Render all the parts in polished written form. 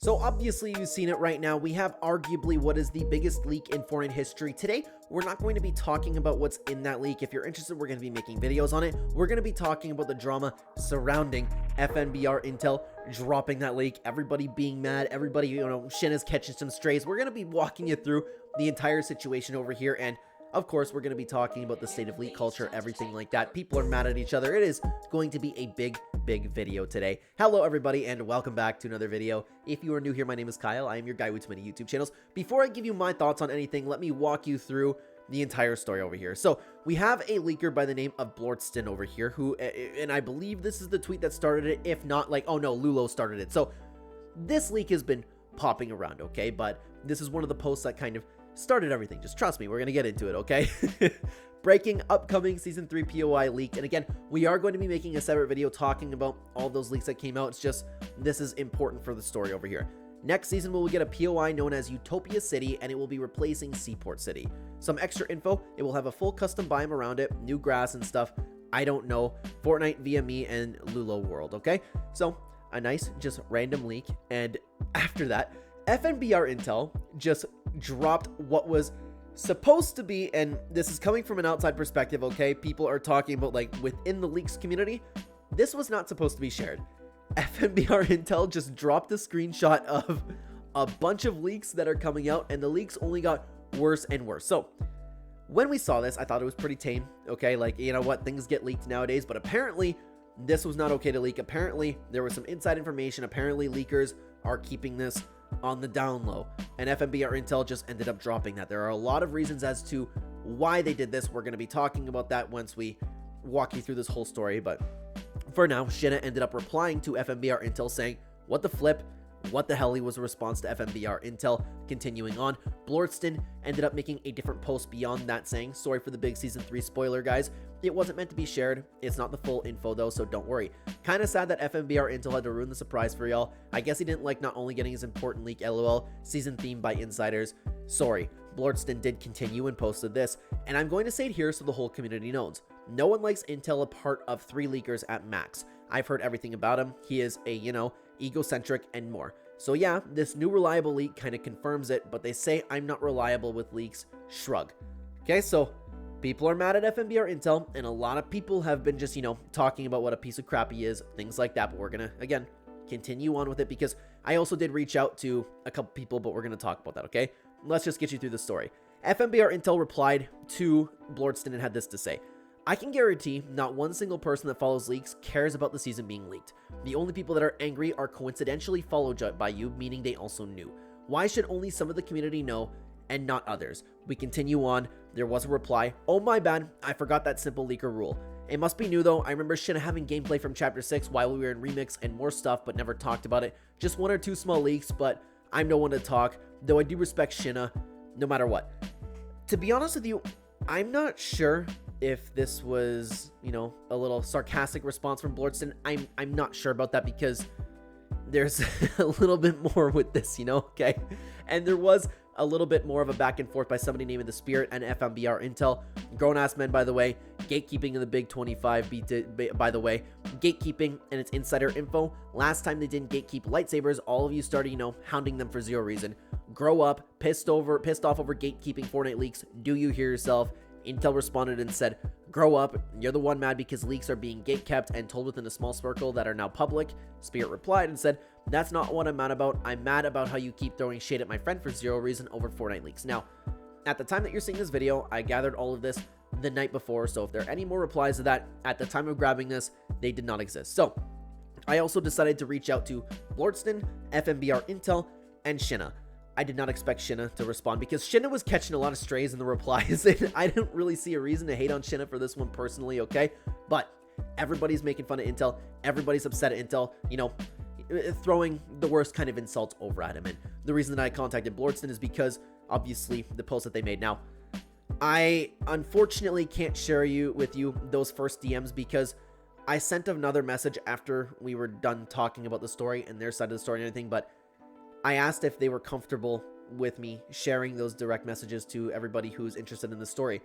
So obviously you've seen it right now. We have arguably what is the biggest leak in Fortnite history. Today, we're not going to be talking about what's in that leak. If you're interested, we're going to be making videos on it. We're going to be talking about the drama surrounding FNBR Intel dropping that leak. Everybody being mad. Everybody, Shin is catching some strays. We're going to be walking you through the entire situation over here. And of course, we're going to be talking about the state of leak culture, everything like that. People are mad at each other. It is going to be a big video today. Hello, everybody, and welcome back to another video. If you are new here, my name is Kyle. I am your guy with too many YouTube channels. Before I give you my thoughts on anything, let me walk you through the entire story over here. So we have a leaker by the name of Blordston over here who, and I believe this is the tweet that started it. If not, like, oh no, Lulo started it. So this leak has been popping around, okay? But this is one of the posts that kind of started everything. Just trust me, we're gonna get into it, okay? Breaking upcoming season 3 POI leak. And again, we are going to be making a separate video talking about all those leaks that came out. It's just this is important for the story over here. Next season we will get a POI known as Utopia City, and it will be replacing Seaport City. Some extra info: it will have a full custom biome around it, new grass and stuff. I don't know. Fortnite via me and Lulo World, okay? So a nice just random leak. And after that, FNBR Intel just dropped what was supposed to be, and this is coming from an outside perspective, okay? People are talking about, like, within the leaks community, this was not supposed to be shared. FNBR Intel just dropped a screenshot of a bunch of leaks that are coming out, and the leaks only got worse and worse. So when we saw this, I thought it was pretty tame, okay? Like, you know what, things get leaked nowadays, but apparently this was not okay to leak. Apparently there was some inside information. Apparently leakers are keeping this on the down low, and FNBR Intel just ended up dropping that. There are a lot of reasons as to why they did this. We're going to be talking about that once we walk you through this whole story, but for now, Shinna ended up replying to FNBR Intel saying, "What the flip? What the hell?" He was a response to FNBR Intel. Continuing on, Blordston ended up making a different post beyond that saying, "Sorry for the big season 3 spoiler, guys. It wasn't meant to be shared. It's not the full info though, so don't worry. Kind of sad that FNBR Intel had to ruin the surprise for y'all. I guess he didn't like not only getting his important leak, lol, season theme by insiders. Sorry." Blordston did continue and posted this, and I'm going to say it here so the whole community knows. No one likes Intel a part of 3 leakers at max. I've heard everything about him. He is a, egocentric and more. So yeah, this new reliable leak kind of confirms it, but they say I'm not reliable with leaks. Shrug. Okay, so people are mad at FNBR Intel, and a lot of people have been just, talking about what a piece of crap he is, things like that, but we're gonna, again, continue on with it because I also did reach out to a couple people, but we're gonna talk about that, okay? Let's just get you through the story. FNBR Intel replied to Blordston and had this to say: "I can guarantee not one single person that follows leaks cares about the season being leaked. The only people that are angry are coincidentally followed by you, meaning they also knew. Why should only some of the community know and not others?" We continue on. There was a reply: "Oh my bad, I forgot that simple leaker rule. It must be new though. I remember Shinna having gameplay from Chapter 6 while we were in Remix and more stuff, but never talked about it. Just 1 or 2 small leaks, but I'm no one to talk, though I do respect Shinna no matter what." To be honest with you, I'm not sure if this was, a little sarcastic response from Blordston. I'm not sure about that because there's a little bit more with this, okay? And there was a little bit more of a back and forth by somebody named The Spirit and FNBR Intel. Grown-ass men, by the way. Gatekeeping in the Big 25, by the way. Gatekeeping and its insider info. Last time they didn't gatekeep lightsabers, all of you started, hounding them for zero reason. Grow up. Pissed off over gatekeeping Fortnite leaks. Do you hear yourself? Intel responded and said, "Grow up. You're the one mad because leaks are being gatekept and told within a small circle that are now public." Spirit replied and said, "That's not what I'm mad about. I'm mad about how you keep throwing shade at my friend for zero reason over Fortnite leaks." Now, at the time that you're seeing this video, I gathered all of this the night before, so if there are any more replies to that at the time of grabbing this, they did not exist. So I also decided to reach out to Blordston, FNBR Intel, and Shinna. I did not expect Shinna to respond because Shinna was catching a lot of strays in the replies, and I didn't really see a reason to hate on Shinna for this one personally, okay? But everybody's making fun of Intel. Everybody's upset at Intel, throwing the worst kind of insults over at him. And the reason that I contacted Blordston is because, obviously, the post that they made. Now, I unfortunately can't share with you those first DMs because I sent another message after we were done talking about the story and their side of the story and everything, but I asked if they were comfortable with me sharing those direct messages to everybody who's interested in the story.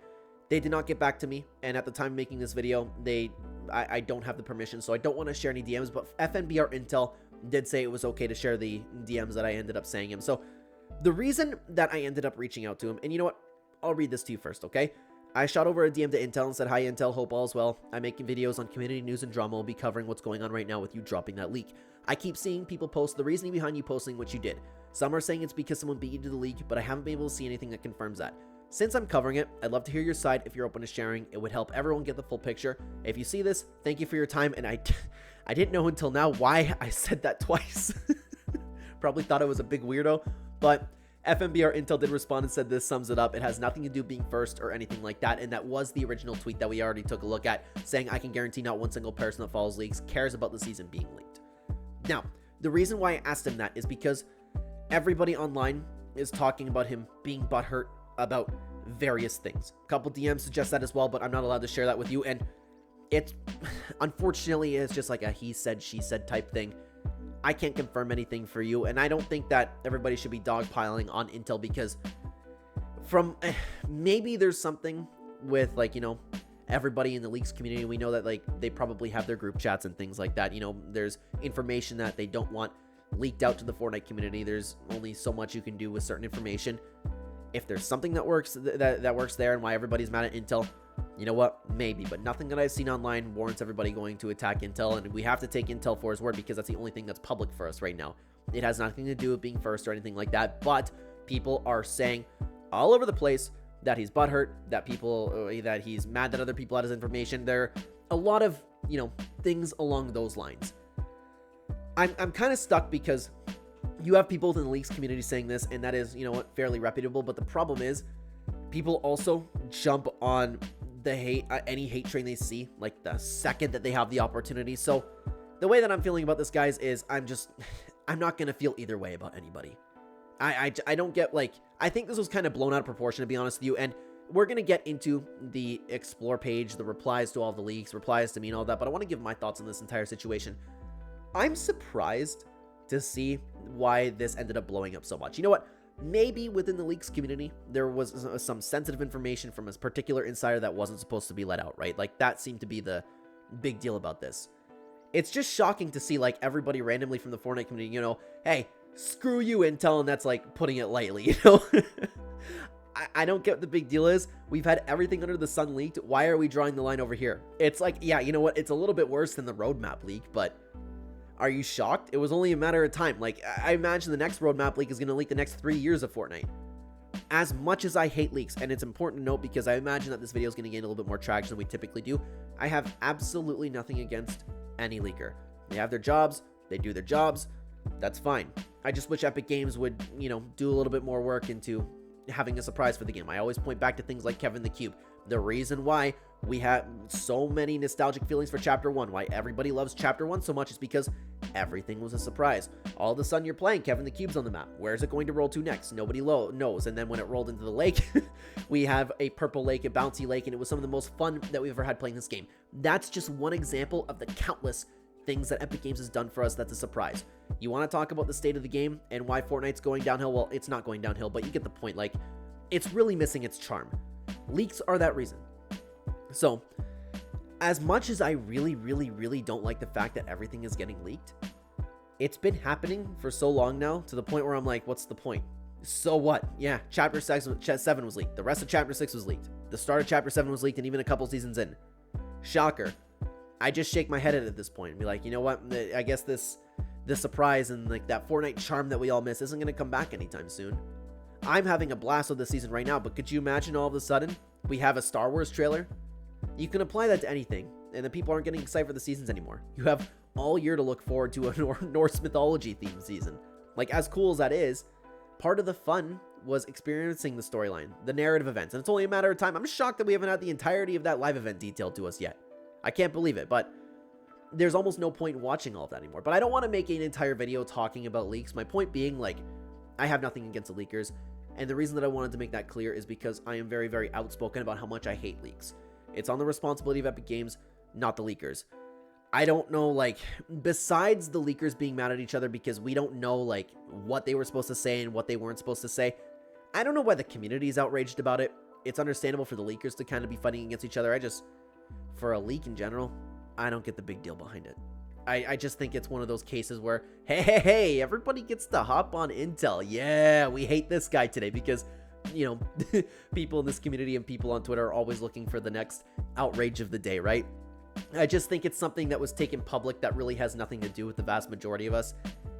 They did not get back to me, and at the time of making this video, I don't have the permission, so I don't want to share any DMs, but FNBR Intel did say it was okay to share the DMs that I ended up saying him. So the reason that I ended up reaching out to him, and you know what? I'll read this to you first, okay? I shot over a DM to Intel and said, "Hi Intel, hope all's well. I'm making videos on community news and drama. We'll be covering what's going on right now with you dropping that leak. I keep seeing people post the reasoning behind you posting what you did. Some are saying it's because someone beat you to the leak, but I haven't been able to see anything that confirms that. Since I'm covering it, I'd love to hear your side if you're open to sharing. It would help everyone get the full picture. If you see this, thank you for your time." And I didn't know until now why I said that twice. Probably thought I was a big weirdo, but FMBR Intel did respond and said this sums it up. It has nothing to do with being first or anything like that. And that was the original tweet that we already took a look at, saying, "I can guarantee not one single person that follows leaks cares about the season being leaked." Now, the reason why I asked him that is because everybody online is talking about him being butthurt about various things. A couple DMs suggest that as well, but I'm not allowed to share that with you. And it, unfortunately, is just like a he said, she said type thing. I can't confirm anything for you, and I don't think that everybody should be dogpiling on Intel, because from maybe there's something with, like, you know, everybody in the leaks community. We know that, like, they probably have their group chats and things like that. You know, there's information that they don't want leaked out to the Fortnite community. There's only so much you can do with certain information. If there's something that works that works there, and why everybody's mad at Intel, you know what? Maybe, but nothing that I've seen online warrants everybody going to attack Intel, and we have to take Intel for his word because that's the only thing that's public for us right now. It has nothing to do with being first or anything like that, but people are saying all over the place that he's butthurt, that that he's mad that other people had his information. There are a lot of, you know, things along those lines. I'm kind of stuck because you have people within the leaks community saying this, and that is, you know what, fairly reputable, but the problem is people also jump on the hate, any hate train they see, like the second that they have the opportunity. So the way that I'm feeling about this, guys, is I'm not going to feel either way about anybody. I don't get, like, I think this was kind of blown out of proportion, to be honest with you, and we're going to get into the explore page, the replies to all the leaks, replies to me and all that, but I want to give my thoughts on this entire situation. I'm surprised to see why this ended up blowing up so much. You know what? Maybe within the leaks community, there was some sensitive information from a particular insider that wasn't supposed to be let out, right? Like, that seemed to be the big deal about this. It's just shocking to see, like, everybody randomly from the Fortnite community, you know, hey, screw you, Intel, and that's, like, putting it lightly, you know? I don't get what the big deal is. We've had everything under the sun leaked. Why are we drawing the line over here? It's like, yeah, you know what? It's a little bit worse than the roadmap leak, but are you shocked? It was only a matter of time. Like, I imagine the next roadmap leak is going to leak the next 3 years of Fortnite. As much as I hate leaks, and it's important to note because I imagine that this video is going to gain a little bit more traction than we typically do, I have absolutely nothing against any leaker. They have their jobs. They do their jobs. That's fine. I just wish Epic Games would, you know, do a little bit more work into having a surprise for the game. I always point back to things like Kevin the Cube. The reason why we have so many nostalgic feelings for Chapter 1, why everybody loves Chapter 1 so much, is because everything was a surprise. All of a sudden, you're playing Kevin the Cube's on the map. Where's it going to roll to next? Nobody knows. And then when it rolled into the lake, we have a purple lake, a bouncy lake, and it was some of the most fun that we've ever had playing this game. That's just one example of the countless things that Epic Games has done for us that's a surprise. You want to talk about the state of the game and why Fortnite's going downhill? Well, it's not going downhill, but you get the point. Like, it's really missing its charm. Leaks are that reason. So, as much as I really, really, really don't like the fact that everything is getting leaked, it's been happening for so long now to the point where I'm like, what's the point? So what? Yeah, Chapter 7 was leaked. The rest of Chapter 6 was leaked. The start of Chapter 7 was leaked, and even a couple seasons in. Shocker. I just shake my head at this point and be like, you know what? I guess this surprise and, like, that Fortnite charm that we all miss isn't going to come back anytime soon. I'm having a blast with this season right now, but could you imagine all of a sudden we have a Star Wars trailer? You can apply that to anything, and the people aren't getting excited for the seasons anymore. You have all year to look forward to a Norse mythology themed season. Like, as cool as that is, part of the fun was experiencing the storyline, the narrative events, and it's only a matter of time. I'm shocked that we haven't had the entirety of that live event detailed to us yet. I can't believe it, but there's almost no point in watching all of that anymore. But I don't want to make an entire video talking about leaks. My point being, like, I have nothing against the leakers, and the reason that I wanted to make that clear is because I am very, very outspoken about how much I hate leaks. It's on the responsibility of Epic Games, not the leakers. I don't know, like, besides the leakers being mad at each other because we don't know, like, what they were supposed to say and what they weren't supposed to say, I don't know why the community is outraged about it. It's understandable for the leakers to kind of be fighting against each other. For a leak in general, I don't get the big deal behind it. I just think it's one of those cases where, hey, everybody gets to hop on Intel. Yeah, we hate this guy today because, you know, people in this community and people on Twitter are always looking for the next outrage of the day, right? I just think it's something that was taken public that really has nothing to do with the vast majority of us.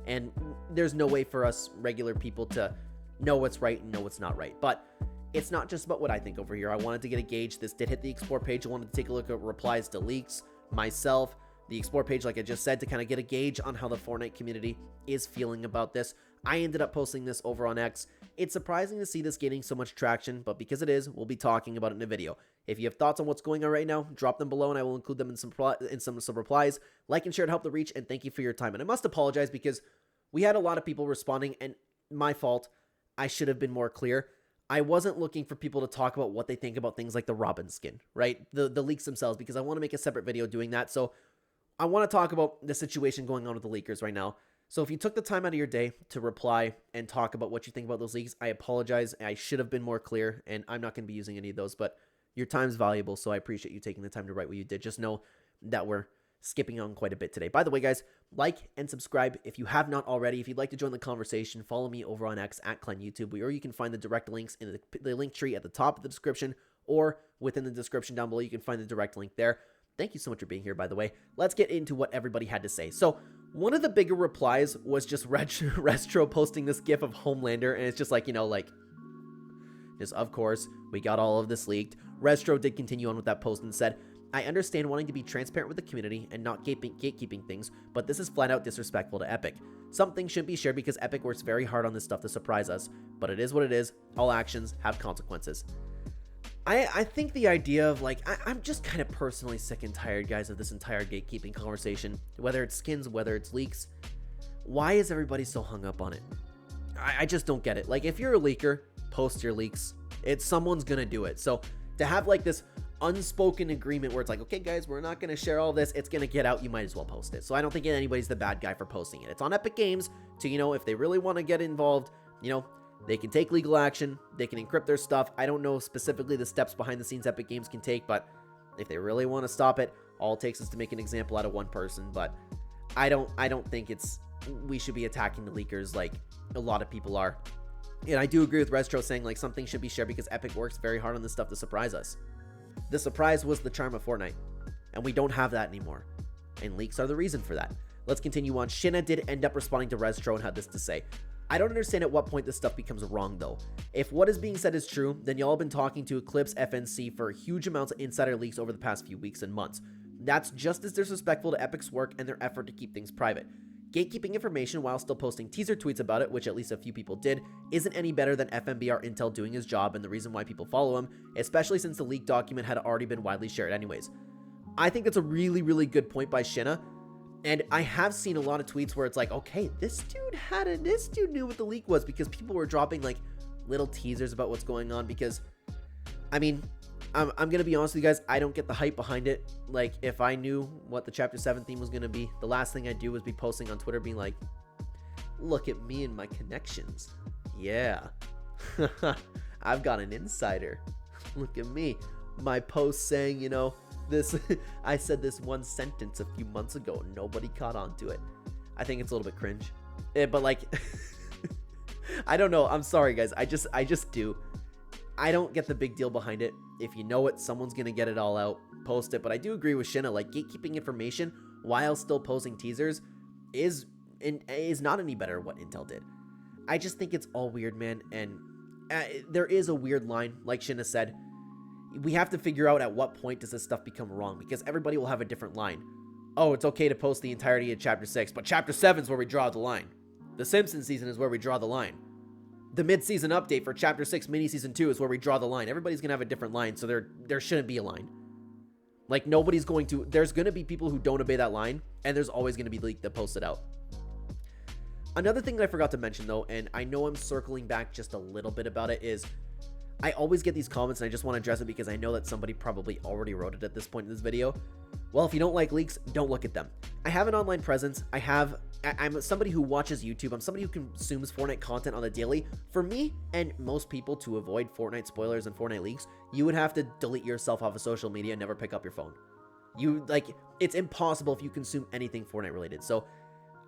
And there's no way for us regular people to know what's right and know what's not right. But it's not just about what I think over here. I wanted to get a gauge. This did hit the Explore page. I wanted to take a look at replies to leaks, myself, the Explore page, like I just said, to kind of get a gauge on how the Fortnite community is feeling about this. I ended up posting this over on X. It's surprising to see this gaining so much traction, but because it is, we'll be talking about it in a video. If you have thoughts on what's going on right now, drop them below and I will include them in some replies. Like and share to help the reach, and thank you for your time. And I must apologize because we had a lot of people responding, and my fault. I should have been more clear. I wasn't looking for people to talk about what they think about things like the Robin skin, right? The leaks themselves, because I want to make a separate video doing that. So I want to talk about the situation going on with the leakers right now. So if you took the time out of your day to reply and talk about what you think about those leaks, I apologize. I should have been more clear, and I'm not going to be using any of those, but your time's valuable, so I appreciate you taking the time to write what you did. Just know that we're skipping on quite a bit today. By the way, guys, like and subscribe if you have not already. If you'd like to join the conversation, follow me over on X at Clen YouTube, or you can find the direct links in the link tree at the top of the description, or within the description down below. You can find the direct link there. Thank you so much for being here, by the way. Let's get into what everybody had to say. So one of the bigger replies was just Restro posting this gif of Homelander, and it's just like, you know, like, just of course, we got all of this leaked. Restro did continue on with that post and said, I understand wanting to be transparent with the community and not gatekeeping things, but this is flat out disrespectful to Epic. Some things shouldn't be shared because Epic works very hard on this stuff to surprise us, but it is what it is. All actions have consequences. I think the idea of, like, I'm just kind of personally sick and tired, guys, of this entire gatekeeping conversation, whether it's skins, whether it's leaks. Why is everybody so hung up on it? I just don't get it. Like, if you're a leaker, post your leaks. Someone's gonna do it. So to have like this unspoken agreement where it's like, okay, guys, we're not gonna share all this, it's gonna get out, you might as well post it. So I don't think anybody's the bad guy for posting it. It's on Epic Games to, you know, if they really want to get involved, you know, they can take legal action, they can encrypt their stuff. I don't know specifically the steps behind the scenes Epic Games can take, but if they really want to stop it, all it takes is to make an example out of one person. But I don't think we should be attacking the leakers like a lot of people are. And I do agree with Restro saying, like, something should be shared because Epic works very hard on this stuff to surprise us. The surprise was the charm of Fortnite, and we don't have that anymore. And leaks are the reason for that. Let's continue on. Shinna did end up responding to Restro and had this to say. I don't understand at what point this stuff becomes wrong, though. If what is being said is true, then y'all have been talking to Eclipse FNC for huge amounts of insider leaks over the past few weeks and months. That's just as disrespectful to Epic's work and their effort to keep things private. Gatekeeping information while still posting teaser tweets about it, which at least a few people did, isn't any better than FMBR Intel doing his job and the reason why people follow him, especially since the leaked document had already been widely shared anyways. I think that's a really, really good point by Shinna. And I have seen a lot of tweets where it's like, okay, this dude knew what the leak was, because people were dropping like little teasers about what's going on. Because, I mean, I'm going to be honest with you guys, I don't get the hype behind it. Like, if I knew what the Chapter 7 theme was going to be, the last thing I'd do was be posting on Twitter being like, look at me and my connections. Yeah, I've got an insider. Look at me. My post saying, you know, this, I said this one sentence a few months ago and nobody caught on to it. I think it's a little bit cringe. But like, I don't know. I'm sorry, guys. I just do. I don't get the big deal behind it. If you know it, someone's going to get it all out, post it. But I do agree with Shinna, like, gatekeeping information while still posting teasers is not any better what Intel did. I just think it's all weird, man. And there is a weird line, like Shinna said. We have to figure out at what point does this stuff become wrong, because everybody will have a different line. Oh, it's okay to post the entirety of Chapter 6, but Chapter 7 is where we draw the line. The Simpsons season is where we draw the line. The mid-season update for Chapter 6 mini-season 2 is where we draw the line. Everybody's going to have a different line, so there shouldn't be a line. Like, there's going to be people who don't obey that line, and there's always going to be leaked that post it out. Another thing that I forgot to mention, though, and I know I'm circling back just a little bit about it, is I always get these comments, and I just want to address it because I know that somebody probably already wrote it at this point in this video. Well, if you don't like leaks, don't look at them. I have an online presence. I'm somebody who watches YouTube. I'm somebody who consumes Fortnite content on the daily. For me and most people, to avoid Fortnite spoilers and Fortnite leaks, you would have to delete yourself off of social media and never pick up your phone. It's impossible if you consume anything Fortnite related. So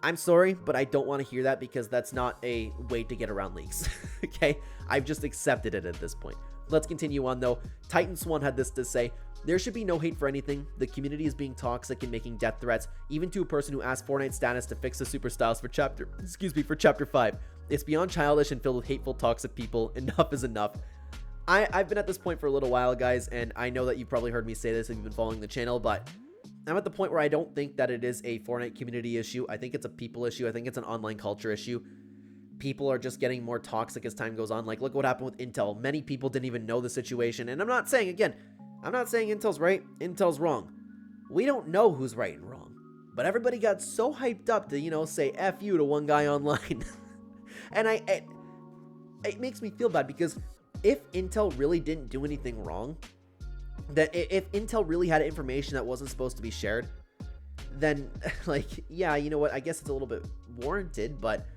I'm sorry, but I don't want to hear that because that's not a way to get around leaks. Okay, I've just accepted it at this point. Let's continue on though. Titan Swan had this to say: there should be no hate for anything. The community is being toxic and making death threats, even to a person who asked Fortnite status to fix the super styles for chapter 5. It's beyond childish and filled with hateful, toxic people. Enough is enough. I've been at this point for a little while, guys, and I know that you've probably heard me say this if you've been following the channel, but I'm at the point where I don't think that it is a Fortnite community issue. I think it's a people issue. I think it's an online culture issue. People are just getting more toxic as time goes on. Like, look what happened with Intel. Many people didn't even know the situation. And I'm not saying Intel's right, Intel's wrong. We don't know who's right and wrong. But everybody got so hyped up to, say F you to one guy online. And it makes me feel bad because if Intel really didn't do anything wrong, that if Intel really had information that wasn't supposed to be shared, then yeah, you know what? I guess it's a little bit warranted, but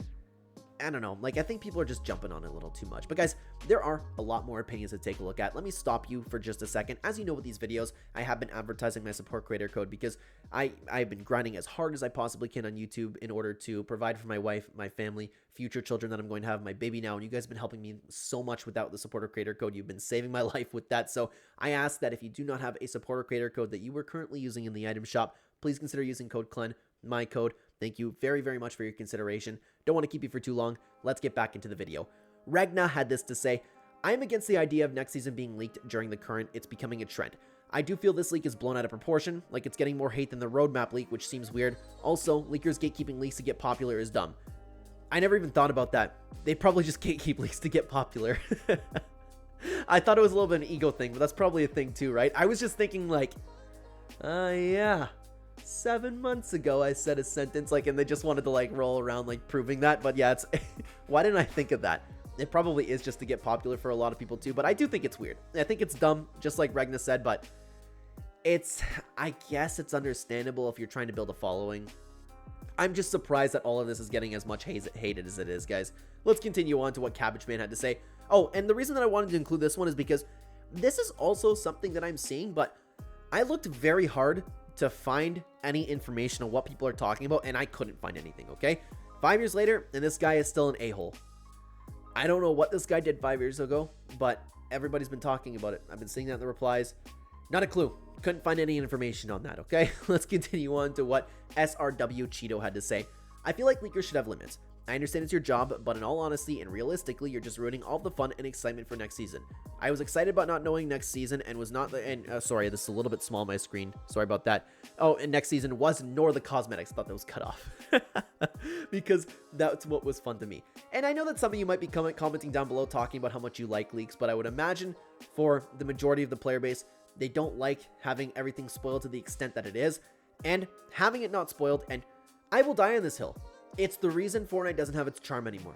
I don't know. I think people are just jumping on it a little too much. But guys, there are a lot more opinions to take a look at. Let me stop you for just a second. As you know, with these videos, I have been advertising my support creator code because I've been grinding as hard as I possibly can on YouTube in order to provide for my wife, my family, future children that I'm going to have, my baby now. And you guys have been helping me so much without the supporter creator code. You've been saving my life with that. So I ask that if you do not have a supporter creator code that you were currently using in the item shop, please consider using code Clen, my code. Thank you very, very much for your consideration. Don't want to keep you for too long. Let's get back into the video. Ragna had this to say: I am against the idea of next season being leaked during the current. It's becoming a trend. I do feel this leak is blown out of proportion, like it's getting more hate than the roadmap leak, which seems weird. Also, leakers gatekeeping leaks to get popular is dumb. I never even thought about that. They probably just gatekeep leaks to get popular. I thought it was a little bit of an ego thing, but that's probably a thing too, right? I was just thinking yeah. 7 months ago I said a sentence and they just wanted to roll around proving that. But yeah, it's why didn't I think of that? It probably is just to get popular for a lot of people too, but I do think it's weird. I think it's dumb, just like Ragna said, but I guess it's understandable if you're trying to build a following. I'm just surprised that all of this is getting as much hated as it is, guys. Let's continue on to what Cabbage Man had to say. Oh, and the reason that I wanted to include this one is because this is also something that I'm seeing, but I looked very hard to find any information on what people are talking about, and I couldn't find anything, okay? 5 years later, and this guy is still an a-hole. I don't know what this guy did 5 years ago, but everybody's been talking about it. I've been seeing that in the replies. Not a clue. Couldn't find any information on that, okay? Let's continue on to what SRW Cheeto had to say. I feel like leakers should have limits. I understand it's your job, but in all honesty and realistically, you're just ruining all the fun and excitement for next season. I was excited about not knowing next season and was not sorry, this is a little bit small on my screen. Sorry about that. Oh, and next season was nor the cosmetics. I thought that was cut off because that's what was fun to me. And I know that some of you might be commenting down below talking about how much you like leaks, but I would imagine for the majority of the player base, they don't like having everything spoiled to the extent that it is, and having it not spoiled. And I will die on this hill. It's the reason Fortnite doesn't have its charm anymore.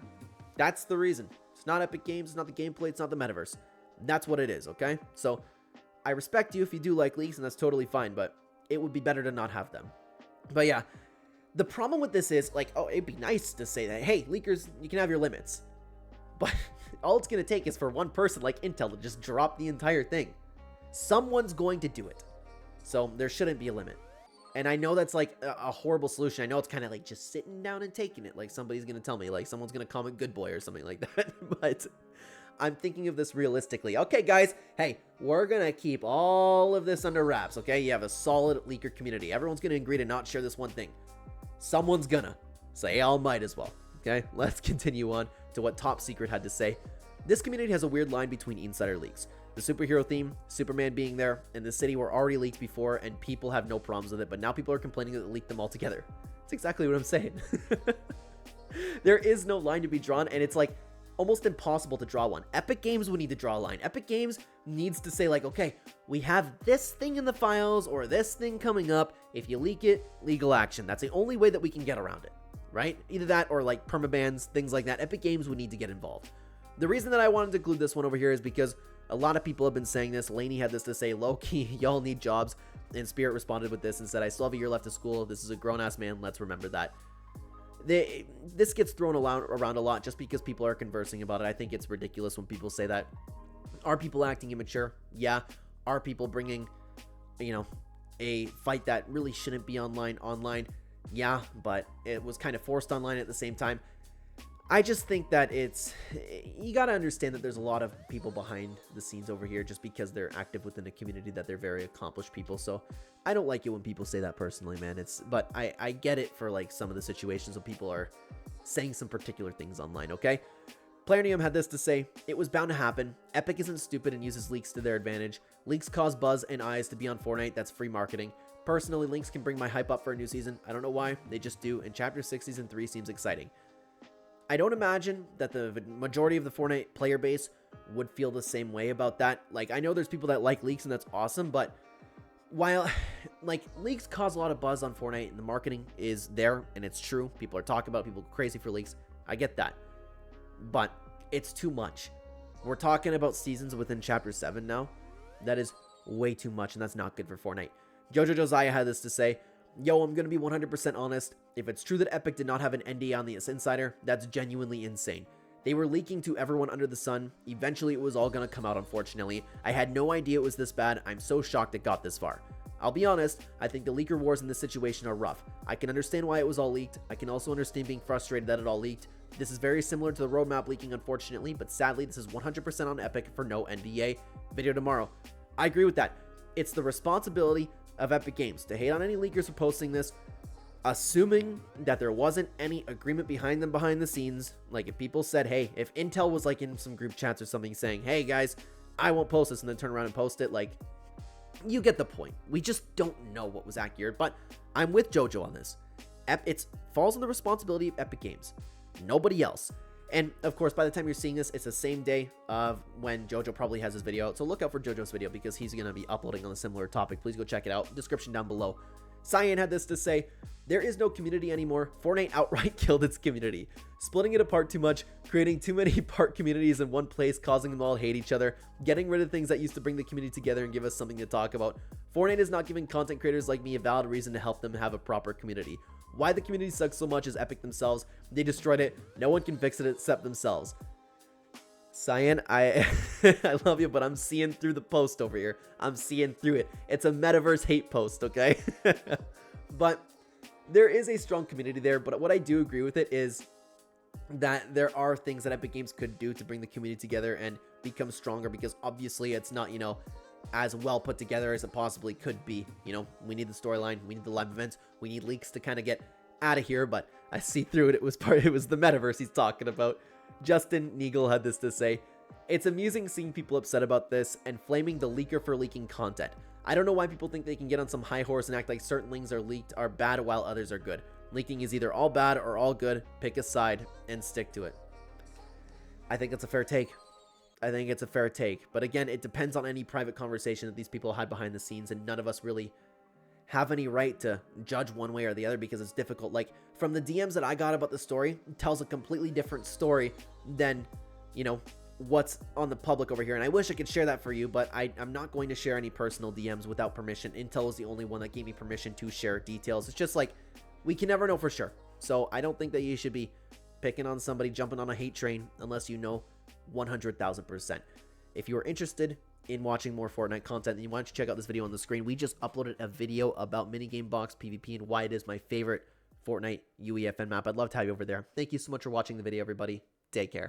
That's the reason. It's not Epic Games, it's not the gameplay, it's not the metaverse. That's what it is, okay? So I respect you if you do like leaks, and that's totally fine, but it would be better to not have them. But yeah, the problem with this is oh, it'd be nice to say that, hey, leakers, you can have your limits. But all it's going to take is for one person like Intel to just drop the entire thing. Someone's going to do it. So there shouldn't be a limit. And I know that's a horrible solution. I know it's kind of just sitting down and taking it. Somebody's going to tell me, someone's going to comment good boy or something like that. But I'm thinking of this realistically. Okay, guys, hey, we're going to keep all of this under wraps, okay? You have a solid leaker community. Everyone's going to agree to not share this one thing. Someone's gonna say, I might as well. Okay, let's continue on to what Top Secret had to say. This community has a weird line between insider leaks. The superhero theme, Superman being there, and the city were already leaked before, and people have no problems with it, but now people are complaining that they leaked them all together. That's exactly what I'm saying. There is no line to be drawn, and it's almost impossible to draw one. Epic Games would need to draw a line. Epic Games needs to say okay, we have this thing in the files or this thing coming up. If you leak it, legal action. That's the only way that we can get around it, right? Either that or permabans, things like that. Epic Games would need to get involved. The reason that I wanted to include this one over here is because a lot of people have been saying this. Laney had this to say, low-key, y'all need jobs. And Spirit responded with this and said, I still have a year left of school. This is a grown-ass man. Let's remember that. This gets thrown around a lot just because people are conversing about it. I think it's ridiculous when people say that. Are people acting immature? Yeah. Are people bringing, a fight that really shouldn't be online. Yeah, but it was kind of forced online at the same time. I just think that you got to understand that there's a lot of people behind the scenes over here just because they're active within a community, that they're very accomplished people. So I don't like it when people say that personally, man. But I get it for like some of the situations when people are saying some particular things online, okay? Playernium had this to say: it was bound to happen. Epic isn't stupid and uses leaks to their advantage. Leaks cause buzz and eyes to be on Fortnite. That's free marketing. Personally, leaks can bring my hype up for a new season. I don't know why, they just do, and Chapter 6 Season 3 seems exciting. I don't imagine that the majority of the Fortnite player base would feel the same way about that. Like, I know there's people that like leaks and that's awesome, but while like leaks cause a lot of buzz on Fortnite and the marketing is there and it's true, people are talking about it, people are crazy for leaks, I get that, but it's too much. We're talking about seasons within Chapter 7 now. That is way too much, and that's not good for Fortnite. Jojo Josiah had this to say: yo, I'm going to be 100% honest. If it's true that Epic did not have an NDA on the Insider, that's genuinely insane. They were leaking to everyone under the sun. Eventually, it was all going to come out, unfortunately. I had no idea it was this bad. I'm so shocked it got this far. I'll be honest, I think the leaker wars in this situation are rough. I can understand why it was all leaked. I can also understand being frustrated that it all leaked. This is very similar to the roadmap leaking, unfortunately, but sadly, this is 100% on Epic for no NDA. Video tomorrow. I agree with that. It's the responsibility of Epic Games to hate on any leakers for posting this, assuming that there wasn't any agreement behind them behind the scenes. Like, if people said, hey, if Intel was like in some group chats or something saying, hey guys, I won't post this, and then turn around and post it, like, you get the point. We just don't know what was accurate, but I'm with Jojo on this. It falls on the responsibility of Epic Games, nobody else. And of course, by the time you're seeing this, it's the same day of when Jojo probably has his video out. So look out for Jojo's video because he's going to be uploading on a similar topic. Please go check it out. Description down below. Cyan had this to say: there is no community anymore. Fortnite outright killed its community. Splitting it apart too much, creating too many part communities in one place, causing them all to hate each other, getting rid of things that used to bring the community together and give us something to talk about. Fortnite is not giving content creators like me a valid reason to help them have a proper community. Why the community sucks so much is Epic themselves. They destroyed it. No one can fix it except themselves. Cyan, I love you, but I'm seeing through the post over here. I'm seeing through it. It's a metaverse hate post, okay? But there is a strong community there, but what I do agree with it is that there are things that Epic Games could do to bring the community together and become stronger, because obviously it's not, as well put together as it possibly could be. We need the storyline, we need the live events, we need leaks to kind of get out of here, but I see through it. It was the metaverse he's talking about. Justin Neagle had this to say: it's amusing seeing people upset about this and flaming the leaker for leaking content. I don't know why people think they can get on some high horse and act like certain things are bad while others are good. Leaking is either all bad or all good. Pick a side and stick to it. I think that's a fair take. But again, it depends on any private conversation that these people had behind the scenes, and none of us really have any right to judge one way or the other because it's difficult. Like, from the DMs that I got about the story, it tells a completely different story than, what's on the public over here. And I wish I could share that for you, but I'm not going to share any personal DMs without permission. Intel is the only one that gave me permission to share details. It's just like, we can never know for sure. So I don't think that you should be picking on somebody, jumping on a hate train, unless you know 100,000%. If you are interested in watching more Fortnite content, then you want to check out this video on the screen. We just uploaded a video about minigame box PvP and why it is my favorite Fortnite UEFN map. I'd love to have you over there. Thank you so much for watching the video, everybody. Take care.